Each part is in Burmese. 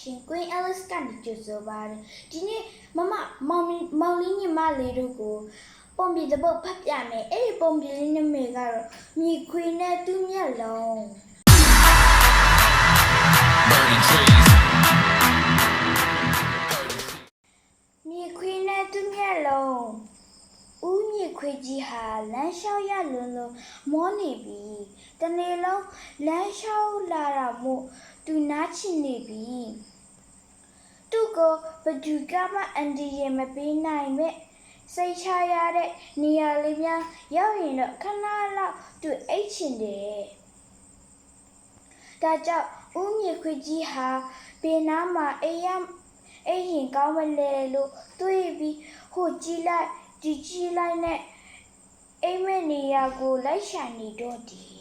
ရှင် Queen Alice ကနေကြိုဆိုပါတယ်ဒီနေ့မောင်လေးညီမလေးတို့ကိုပုံပြတဲ့ပုတ်ဖတ်ပြမယ်အဲ့ဒီပုံပြလေးနာမည်ကတော့မြေခွေနဲ့သူ့မျက်လုံးမြေခွေနဲ့သူ့မျက်လုံးဦးမြေခွေကြီးဟာလမ်းလျှောက်ရလွန်းလို့မောနေပြီတနေ့လုံးလမ်းလျှောက်လာတာမို့သူနားချင်နေပြီသူ့ကိုဘယ်သူကမှအန်ဒီရင်မပေးနိုင်မဲ့စိတ်ချရတဲ့နေရာလေးများရောက်ရင်တော့ခဏလောက်သူအိတ်ချင်တယ်ဒါကြောင့်ဦးမြေခွေကြီးဟာဘေးနားမှာအိမ်ရင်ကောင်းမလဲလို့တွေးပြီးဟိုကြည့်လိုက်ကြည့်လိုက်နဲ့အိမ်မက်နေရာကိုလိုက်ရှာနေတော့တယ်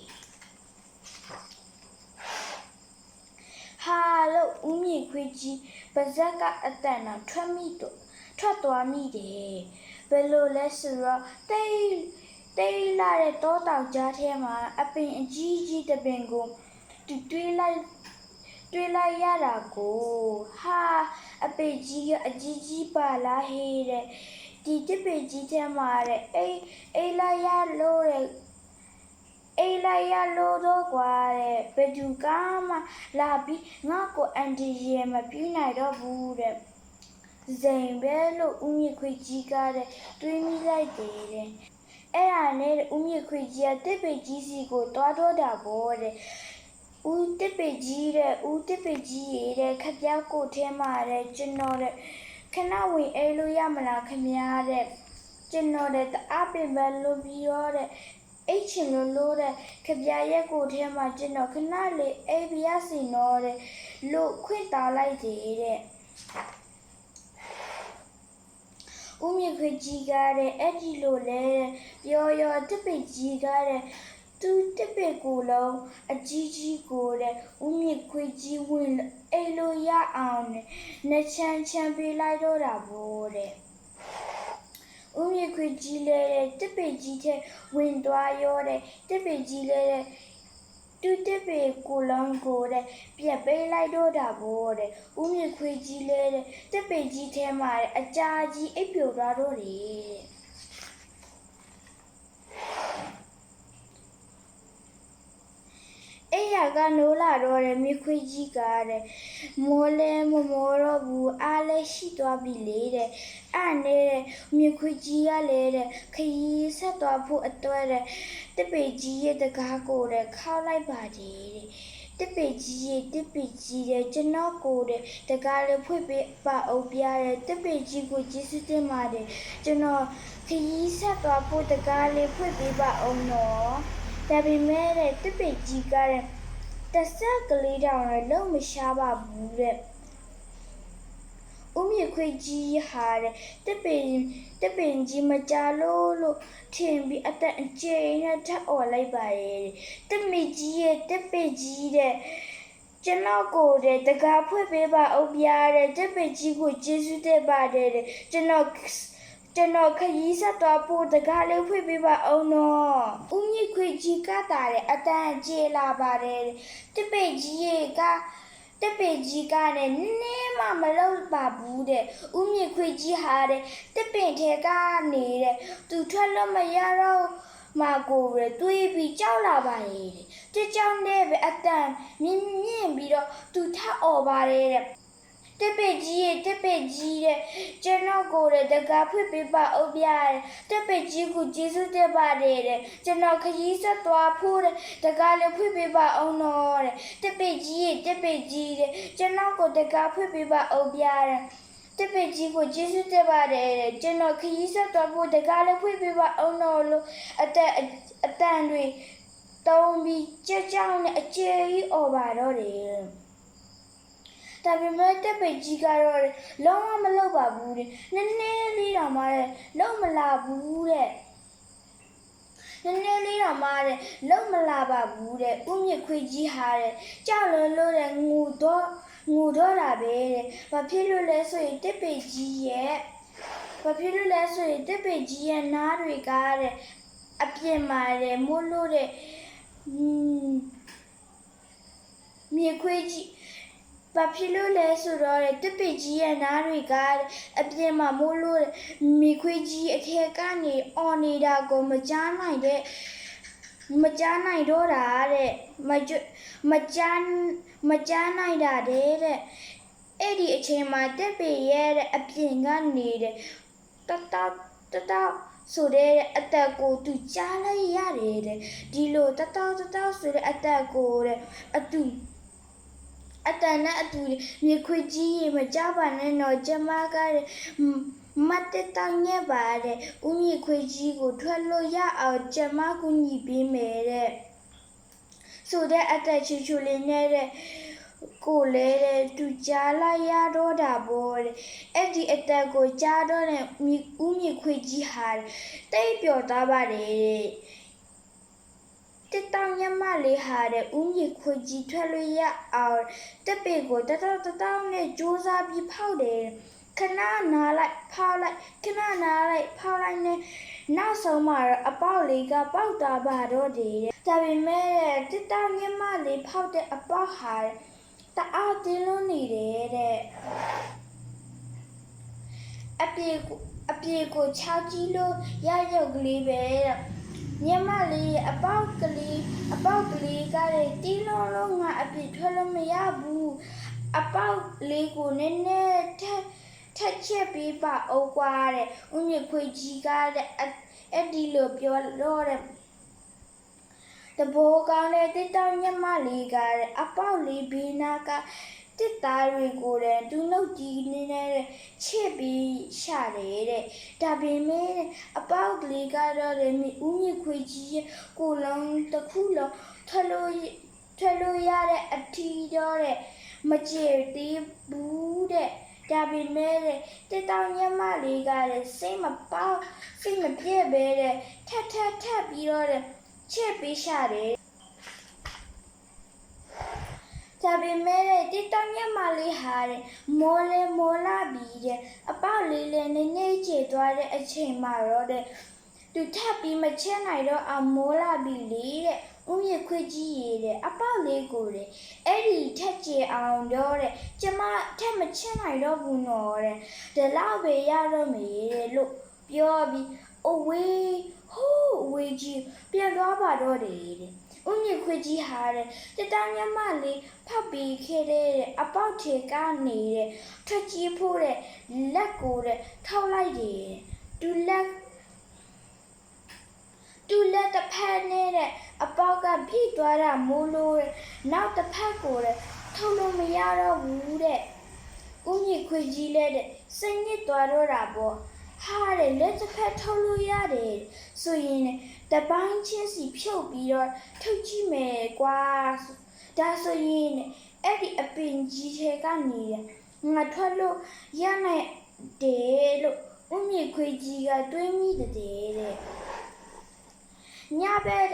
ဟာလို့ဦးမြေခွေကြီးပါဇက်ကအတန်တော်ထွက်သွားမိတယ်ဘယ်လိုလဲဆိုတော့တိတ်လာတဲ့တောတောင်ကြားထဲမှာအပင်အကြီးကြီးတစ်ပင်ကိုသူတွေးလိုက်ရတာကိုဟာအပင်ကြီးကအကြီးပါလားဟေးတဲ့ဒီတစ်ပင်ကြီးထဲမှာတဲ့အိလိုက်ရလို့တော့ကွာတဲ့ဘယ်သူကမှလာပြီးငါ့ကိုအန်တီရေမပြနိုင်တော့ဘူးတဲ့ဇိမ်ပဲလို့ဦးမြေခွေကြီးကတဲ့တွေးမိလိုက်တယ်တဲ့အဲ့ဒါနဲ့ဦးမြေခွေကြီးကတစ်ပင်ကြီးစီကိုတွားတော့တာပေါ့တဲ့ဦးတစ်ပင်ကြီးရေတဲ့ခပြားကိုထဲမှာတဲ့ကျွန်တော်တဲ့ခဏဝင်အိလို့ရမလားခင်ဗျားတဲ့ကျွန်တော်တဲ့တအားပင်ပဲလို့ပြီးတော့တဲ့အိတ်ချင်လို့တဲ့ခပြားရက်ကိုထဲမှာကျွန်တော်ခဏလေးအိပ်ပြစီနော်တဲ့လို့ခွင့်တောင်းလိုက်တယ်တဲ့ဦးမြေခွေကြီးကတဲ့အဲ့ဒီလိုလဲပြောရောတစ်ပင်ကြီးကတဲ့သူတစ်ပင်ကိုလုံးအကြီးကိုတဲ့ဦးမြေခွေကြီးဝင်အိမ်လို့ရအောင်နဲ့နှချမ်းပေးလိုက်တော့တာဗောတဲ့ဦးမြေခွေကြီးလဲတဲ့တစ်ပင်ကြီးထဲဝင်သွားရောတဲ့တစ်ပင်ကြီးလဲတဲ့သူတစ်ပင်ကိုလုံးကိုတဲ့ပြက်ပေးလိုက်တော့တာဗောတဲ့ဦးမြေခွေကြီးလဲတဲ့တစ်ပင်ကြီးထဲမှာအကြာကြီးအိပ်ပျော်သွားတော့တယ်အဲ့ရကနိုးလာတော့တဲ့မြေခွေကြီးကတဲ့မိုးလဲမမောတော့ဘူးအားလဲရှိသွားပြီလေတဲ့အဲ့နဲ့မြေခွေကြီးကလည်းတဲ့ခရီးဆက်သွားဖို့အတွက်တဲ့တစ်ပေကြီးရဲ့တကားကိုတဲ့ခောက်လိုက်ပါတယ်တဲ့တစ်ပေကြီးတဲ့ကျွန်တော်ကိုတဲ့တကားလေးဖွင့်ပေးပါအောင်ပြတဲ့တစ်ပေကြီးကိုကျေးဇူးတင်ပါတယ်ကျွန်တော်ခရီးဆက်သွားဖို့တကားလေးဖွင့်ပေးပါအောင်နော်ဒါပေမဲ့တဲ့တစ်ပင်ကြီးကတဲ့တဆက်ကလေးတောင်လည်းလုံးမရှားပါဘူးတဲ့ဦးမြေခွေကြီးဟာတဲ့တစ်ပင်ကြီးမကြလို့ထင်ပြီးအသက်အကျဉ်းနဲ့ထပ်អော်လိုက်ပါရဲ့တစ်ပင်ကြီးတဲ့ကျွန်တော်ကိုတဲ့တကားဖွင့်ပေးပါအောင်ပြတဲ့တစ်ပင်ကြီးကိုကျေးဇူးတင်ပါတယ်တဲ့ကျွန်တော်ခရီးဆက်သွားဖို့တကားလေးဖွင့်ပေးပါအောင်နော်ဦးမြေခွေကြီးကတာတဲ့အတန်ကျေလာပါတယ်တစ်ပေကြီးကလည်းနည်းမှမလုပ်ပါဘူးတဲ့ဦးမြေခွေကြီးဟာတဲ့တစ်ပင်ထဲကနေတဲ့သူထွက်လို့မရတော့မာကိုရတွေးပြီးကြောက်လာပါရဲ့တဲ့ကြောက်နေပဲအတန်မြင့်ပြီးတော့သူထအော်ပါတယ်တဲ့တစ်ပေကြီးတဲ့ကျွန်တော်ကိုတဲ့တကားဖွင့်ပေးပါအောင်ပြတဲ့တစ်ပေကြီးကိုကျေးဇူးတင်ပါတယ်တဲ့ကျွန်တော်ခရီးဆက်သွားဖို့တဲ့တကားလေးဖွင့်ပေးပါအောင်နော်တဲ့တစ်ပေကြီးတဲ့ကျွန်တော်ကိုတကားဖွင့်ပေးပါအောင်ပြတဲ့တစ်ပေကြီးကိုကျေးဇူးတင်ပါတယ်တဲ့ကျွန်တော်ခရီးဆက်သွားဖို့တကားလေးဖွင့်ပေးပါအောင်နော်လို့အတန်တွေတုံးပြီးကြောက်နဲ့အကျယ်ကြီးអော်ပါတော့တယ်ဒါပေမဲ့တစ်ပေကြီးကတော့လုံးဝမလုပ်ပါဘူးတဲ့နည်းနည်းလေးတောင်မှလုံးမလာဘူးတဲ့လုံးမလာပါဘူးတဲ့ဦးမြေခွေကြီးဟာတဲ့ကြောက်လို့တဲ့ငူတော့တာပဲတဲ့ဘာဖြစ်လို့လဲဆိုရင်တစ်ပေကြီးရဲ့နားတွေကတဲ့အပြင်မှာတဲ့မိုးလို့တဲ့မြေခွေကြီး ဘာဖြစ်လို့လဲဆိုတော့တပည့်ကြီးရဲ့နားတွေကအပြင်မှာမိုးလို့မိခွေးကြီးအထက်ကနေအော်နေတာကိုမကြားနိုင်တော့တာတဲ့မကြားနိုင်တာတဲ့အဲ့ဒီအချိန်မှာတပည့်ရဲ့အပြင်ကနေတတောက်ဆိုတဲ့အသက်ကိုသူကြားလိုက်ရတယ်တဲ့ဒီလိုတတောက်ဆိုတဲ့အသက်ကိုအတန်နဲ့အတူမြေခွေကြီးရေမကြပါနဲ့တော့ကျမကမတ်တတောင်းညက်ပါတဲ့ဦးမြေခွေကြီးကိုထွက်လို့ရအောင်ကျမကူညီပေးမယ်တဲ့ဆိုတဲ့အသက်ချူလေးနဲ့တဲ့ကိုလေတဲ့သူကြားလိုက်ရတော့တာပေါ့တဲ့အဲ့ဒီအသက်ကိုကြားတော့တဲ့ဦးမြေခွေကြီးဟာတိတ်ပျော်သွားပါတယ်တစ်တောင်ညမလေးဟာတဲ့ဦးမြေခွေကြီးထွက်လို့ရအောင်တပည့်ကိုတတောင်နဲ့ကြိုးစားပြီးဖောက်တယ်ခဏနားလိုက်ဖောက်လိုက်ခဏနားလိုက်ဖောက်လိုက်နဲ့နောက်ဆုံးမှာအပေါက်လေးကပေါက်သွားပါတော့တယ်ဒါပေမဲ့တစ်တောင်ညမလေးဖောက်တဲ့အပေါက်ဟာတအားတင်းလွန်နေတယ်တဲ့အပြေကိုချောက်ကြည့်လို့ရရုပ်ကလေးပဲညမလေးအပေါက်ကလေးကလည်းတင်းလွန်လို့ငါအပြေထွက်လို့မရဘူးအပေါက်လေးကိုနည်းနည်းထက်ချက်ပေးပါအောင်ကွာတဲ့ဦးမြေခွေကြီးကအဲ့ဒီလိုပြောတော့တဲ့တဘောကောင်းတဲ့တစ်တောင်ညမလေးကအပေါက်လေးဘေးနာကတစ်သားတွေကိုသူနှုတ်ကြီးနဲ့ချစ်ပြီးရှာတယ်တဲ့ဒါပေမဲ့အပေါက်ကလေးကတော့ဦးမြေခွေကြီးရဲ့ကိုယ်လုံးတစ်ခုလုံးထွက်လို့ရတဲ့အထီးတော့မကျေသေးဘူးတဲ့ဒါပေမဲ့တစ်တောင်ညမလေးကစိတ်မပြည့်ပဲထပ်ပြီးတော့ချစ်ပေးရှာတယ်ဒါပေမဲ့တစ်တောင်ညမလေးဟာမောလာပြီးအပေါက်လေးလည်းနည်းနည်းကျေသွားတဲ့အချိန်မှာတော့သူထပ်ပြီးမချစ်နိုင်တော့အောင်မောလာပြီးလေဦးမြေခွေကြီးရေအပေါက်လေးကိုအဲ့ဒီထက်ကျေအောင်တော့ကျမထက်မချစ်နိုင်တော့ဘူးနော်ဒီလောက်ပဲရတော့မယ်လို့ပြောပြီးအဝေးကြီးပြန်သွားပါတော့တယ်ဦးမြေခွေကြီးဟာတစ်တောင်ညမလေးဖောက်ပြီးခဲ့တဲ့အပေါက်ထေကနေထွက်ကြီးဖို့လက်ကိုထောက်လိုက်တယ်သူလက်တစ်ဖက်နဲ့အပေါက်ကဖိသွားတာမို့လို့နောက်တစ်ဖက်ကိုထုတ်လို့မရတော့ဘူးဦးမြေခွေကြီးလည်းစိတ်ညစ်သွားတော့တာပေါ့ဟာလက်တစ်ဖက်ထုတ်လို့ရတယ်ဆိုရင်တပိုင်းချင်းစီဖြုတ်ပြီးတော့ထုတ်ကြည့်မယ်ကွာဒါဆိုရင်အဲ့ဒီအပင်ကြီးထဲကနေငါထွက်လို့ရနိုင်တယ်လို့ဦးမြေခွေကြီးကတွေးမိတဲ့ညဘက်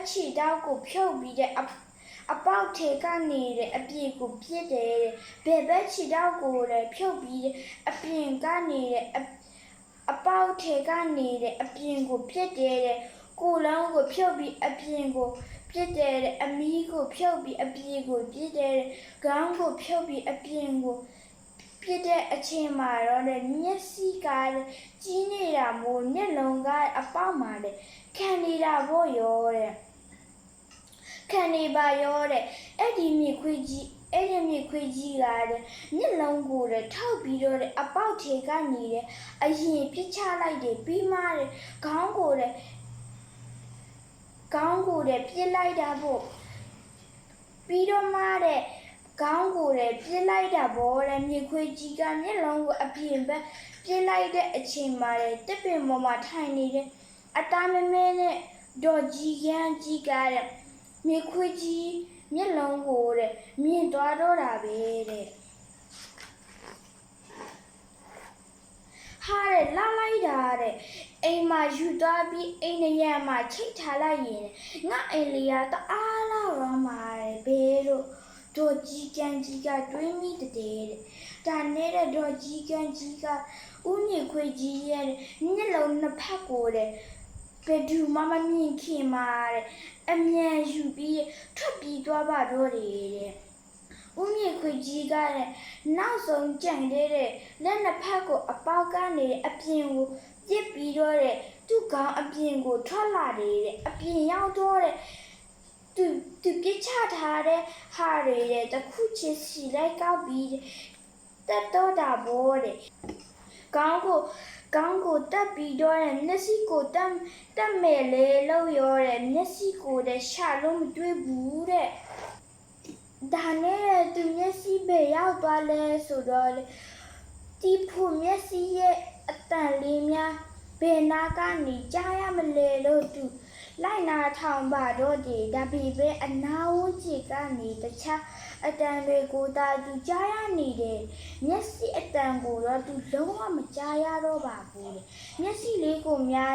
ခြေတောက်ကိုဖြုတ်ပြီးအပေါက်ထဲကနေအပြေကိုပြစ်တယ်ဘယ်ဘက်ခြေတောက်ကိုဖြုတ်ပြီးအပြင်ကနေအပေါက်ထဲကနေအပြင်ကိုပြစ်တယ်ကိုယ်လုံးကိုဖြုတ်ပြီးအပြင်ကိုပြစ်တယ်အမီးကိုဖြုတ်ပြီးအပြင်ကိုပြစ်တယ်ခေါင်းကိုဖြုတ်ပြီးအပြင်ကိုပြစ်တဲ့အချိန်မှာတော့မျက်စိကကြီးနေတာမို့မျက်လုံးကအပေါက်မှာခံနေတာပေါ့ရောခံနေပါရောအဲ့ဒီမြေခွေးကြီးကမျက်လုံးကိုထောက်ပြီးတော့အပေါက်ထဲကနေအရင်ပြစ်ချလိုက်တယ်ပြီးမှခေါင်းကိုပြစ်လိုက်တာပေါ့ပြီးတော့မှခေါင်းကိုပြစ်လိုက်တာပေါ့မြေခွေးကြီးကမျက်လုံးကိုအပြင်ဘက်ပြစ်လိုက်တဲ့အချိန်မှာတစ်ပင်ပေါ်မှာထိုင်နေတဲ့အသားမဲနဲ့ဒေါ်ကြီးကန်းကြီးကမြေခွေးကြီးမျက်လုံးကိုမြင်သွားတော့တာပဲဟာလာလိုက်တာအိမ်မှာယူသွားပြီးအိမ်ရံမှာချိတ်ထားလိုက်ရင်ငါအိမ်လေးကတအားလာတော့မှာဘယ်လို့ဒေါ်ကြီးကန်းကြီးကတွေးမိတဲ့ဒါနဲ့ဒေါ်ကြီးကန်းကြီးကဦးမြေခွေကြီးရဲ့မျက်လုံးနှစ်ဖက်ကို ဘယ်သူမှမမြင်ခင်မှာတဲ့အမြန်ယူပြီးထွက်ပြေးသွားပါတော့တယ်တဲ့ဦးမြင့်ခွေကြီးကနောက်ဆုံးကြံတဲ့လက်နှစ်ဖက်ကိုအပေါက်ကနေအပြင်ကိုပြစ်ပြီးတော့သူ့ခေါင်းအပြင်ကိုထွက်လာတယ်တဲ့အပြင်ရောက်တော့သူပြစ်ချထားတဲ့ဟာတွေတခုချင်းစီလိုက်ကောက်ပြီးတက်တော့တာဘောတဲ့ကောင်းကိုတက်ပြီးတော့မျက်စိကိုတက်မယ်လေလို့ရောမျက်စိကိုရှာလို့မတွေ့ဘူးတဲ့ဒါနဲ့သူမျက်စိပဲရောက်သွားလဲဆိုတော့ဒီဖို့မျက်စိရဲ့အတန်လေးများဘယ်နာကနေကြားရမလဲလို့သူလိုက်နာထောင်ပါတော့တယ်ဒါပေမဲ့အနာဝန်းကျင်ကနေတခြားအတန်တွေကိုသာသူကြားရနေတယ်မျက်စိအတန်ကိုတော့သူလုံးဝမကြားရတော့ပါဘူးတဲ့မျက်စိလေးကိုများ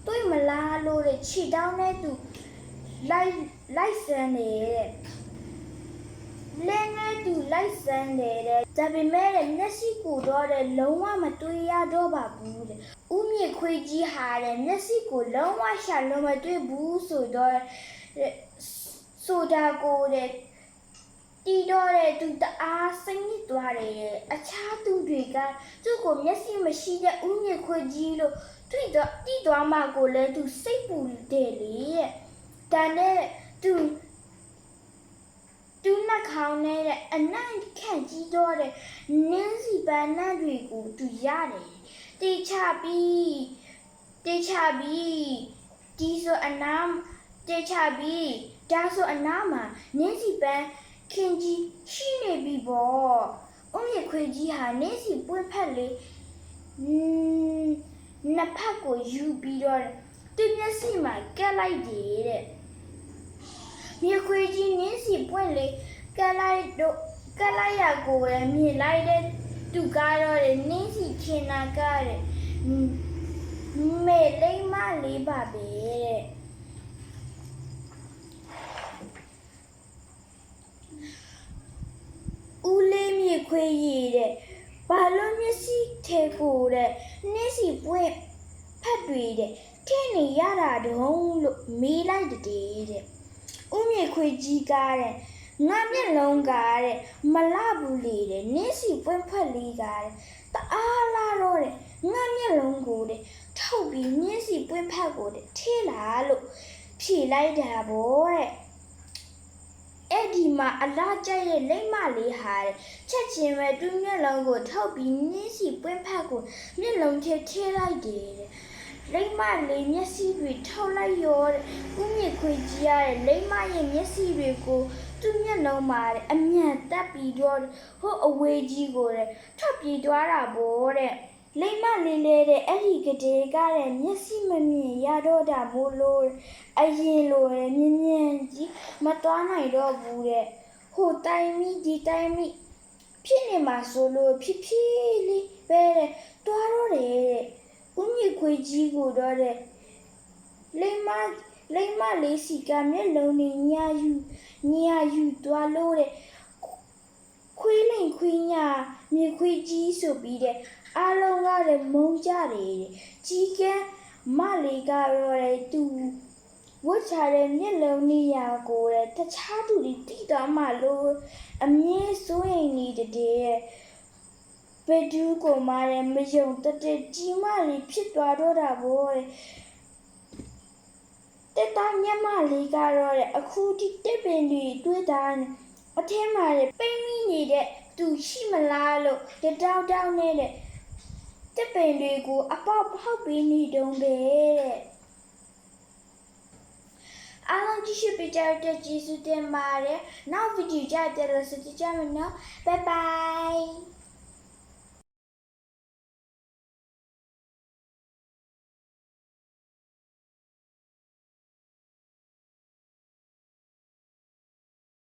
တွေ့မလားလို့ခြေတောင်းနဲ့သူလိုက်စမ်းနေတဲ့လဲနဲ့သူလိုက်စမ်းနေတဲ့ဒါပေမဲ့မျက်စိကိုတော့လုံးဝမတွေ့ရတော့ပါဘူးတဲ့ဦးမြင့်ခွေကြီးဟာမျက်စိကိုလုံးဝရှာလို့မတွေ့ဘူးဆိုတော့ဆိုတာကိုတီးတော့သူတအားစိတ်ညစ်သွားတယ်အခြားသူတွေကသူ့ကိုမျက်စိမရှိတဲ့ဦးမြင့်ခွေကြီးလို့တီးသွားမှကိုလည်းသူစိတ်ပူတယ်လေဒါနဲ့သူနှက်ခေါင်းနဲ့အနံ့ခန့်ကြီးတော့နင်းစီပန်းနှံ့တွေကိုသူရတယ်တေချပြီးဒီဆိုအနာတေချပြီးဒါဆိုအနာမှာနင်းစီပန်းခင်ကြီးရှိနေပြီပေါ့ဦးမြင့်ခွေကြီးဟာနင်းစီပွင့်ဖက်လေးနှစ်ဖက်ကိုယူပြီးတော့သူမျက်စိမှာကက်လိုက်တယ်တဲ့မြင့်ခွေကြီးနင်းစီပွင့်လေးကက်လိုက်ရကိုမြင်လိုက်တဲ့သူကတော့နင်းစီချင်နာကမေလိမ့်မလေးပါပဲတဲ့ဦးလေးမြင့်ခွေကြီးတဲ့ဘာလို့မျက်စိထဲကိုနင်းစီပွင့်ဖက်တွေထင်းနေရတာတုံးလို့မေးလိုက်တဲ့ဦးမြင့်ခွေကြီးကငါမျက်လုံးကမလဘူးလေနင်းစီပွင့်ဖက်လေးကတအားလာတော့ငါမျက်လုံးကိုထုတ်ပြီးနင်းစီပွင့်ဖက်ကိုထေးလာလို့ဖြေလိုက်တာဗောအဲ့ဒီမှာအလားကျရဲ့လိမ့်မလေးဟာချက်ချင်းပဲသူ့မျက်လုံးကိုထုတ်ပြီးနင်းစီပွင့်ဖက်ကိုမျက်လုံးထဲထည့်လိုက်တယ်လိမ့်မလေးမျက်စိတွေထုတ်လိုက်ရောဦးမြင့်ခွေကြီးရလိမ့်မရဲ့မျက်စိတွေကိုသူ့မျက်လုံးမှာအမြန်တက်ပြီးတော့ဟိုအဝေးကြီးကိုထွက်ပြေးသွားတာဗောလိမ့်မလေးလေးအဲ့ဒီကလေးကမျက်စိမမြင်ရတော့တာမို့လို့အရင်လိုမြင်ကြီးမသွားနိုင်တော့ဘူးဟိုတိုင်းမိဒီတိုင်းမိဖြစ်နေမှာဆိုလို့ဖြည်းဖြည်းလေးပဲသွားတော့ဦးမြင့်ခွေကြီးကိုတော့လိမ့်မလေးစီကမျက်လုံးနဲ့ညာယူသွားလို့ခွေးလိန်ခွေးညာမြင့်ခွေကြီးဆိုပြီးအားလုံးကမုန်းကြတယ်ကြီးကန်းမလေးကတော့သူဝတ်ချတဲ့မျက်လုံးနေရာကိုတခြားသူတွေတိတော့မှလို့အမြဲစိုးရိမ်နေတဲ့ဘယ်သူကိုမှမယုံတတ်ကြီးမလေးဖြစ်သွားတော့တာဗောတက်တာညမလေးကတော့အခုဒီတက်ပင်တွေတွေ့တာအထင်းမှာပိတ်မိနေတဲ့သူရှိမလားလို့တောင်းနဲ့တက်ပင်တွေကိုအပေါက်ဖောက်ပြီးနေတုံးပဲအားလုံးကြည့်ရှုပေးကြတဲ့ကျေးဇူးတင်ပါတယ်နောက်ဗီဒီယိုကြတဲ့လို့ဆိုကြမယ်နော်ဘိုင်ဘိုင်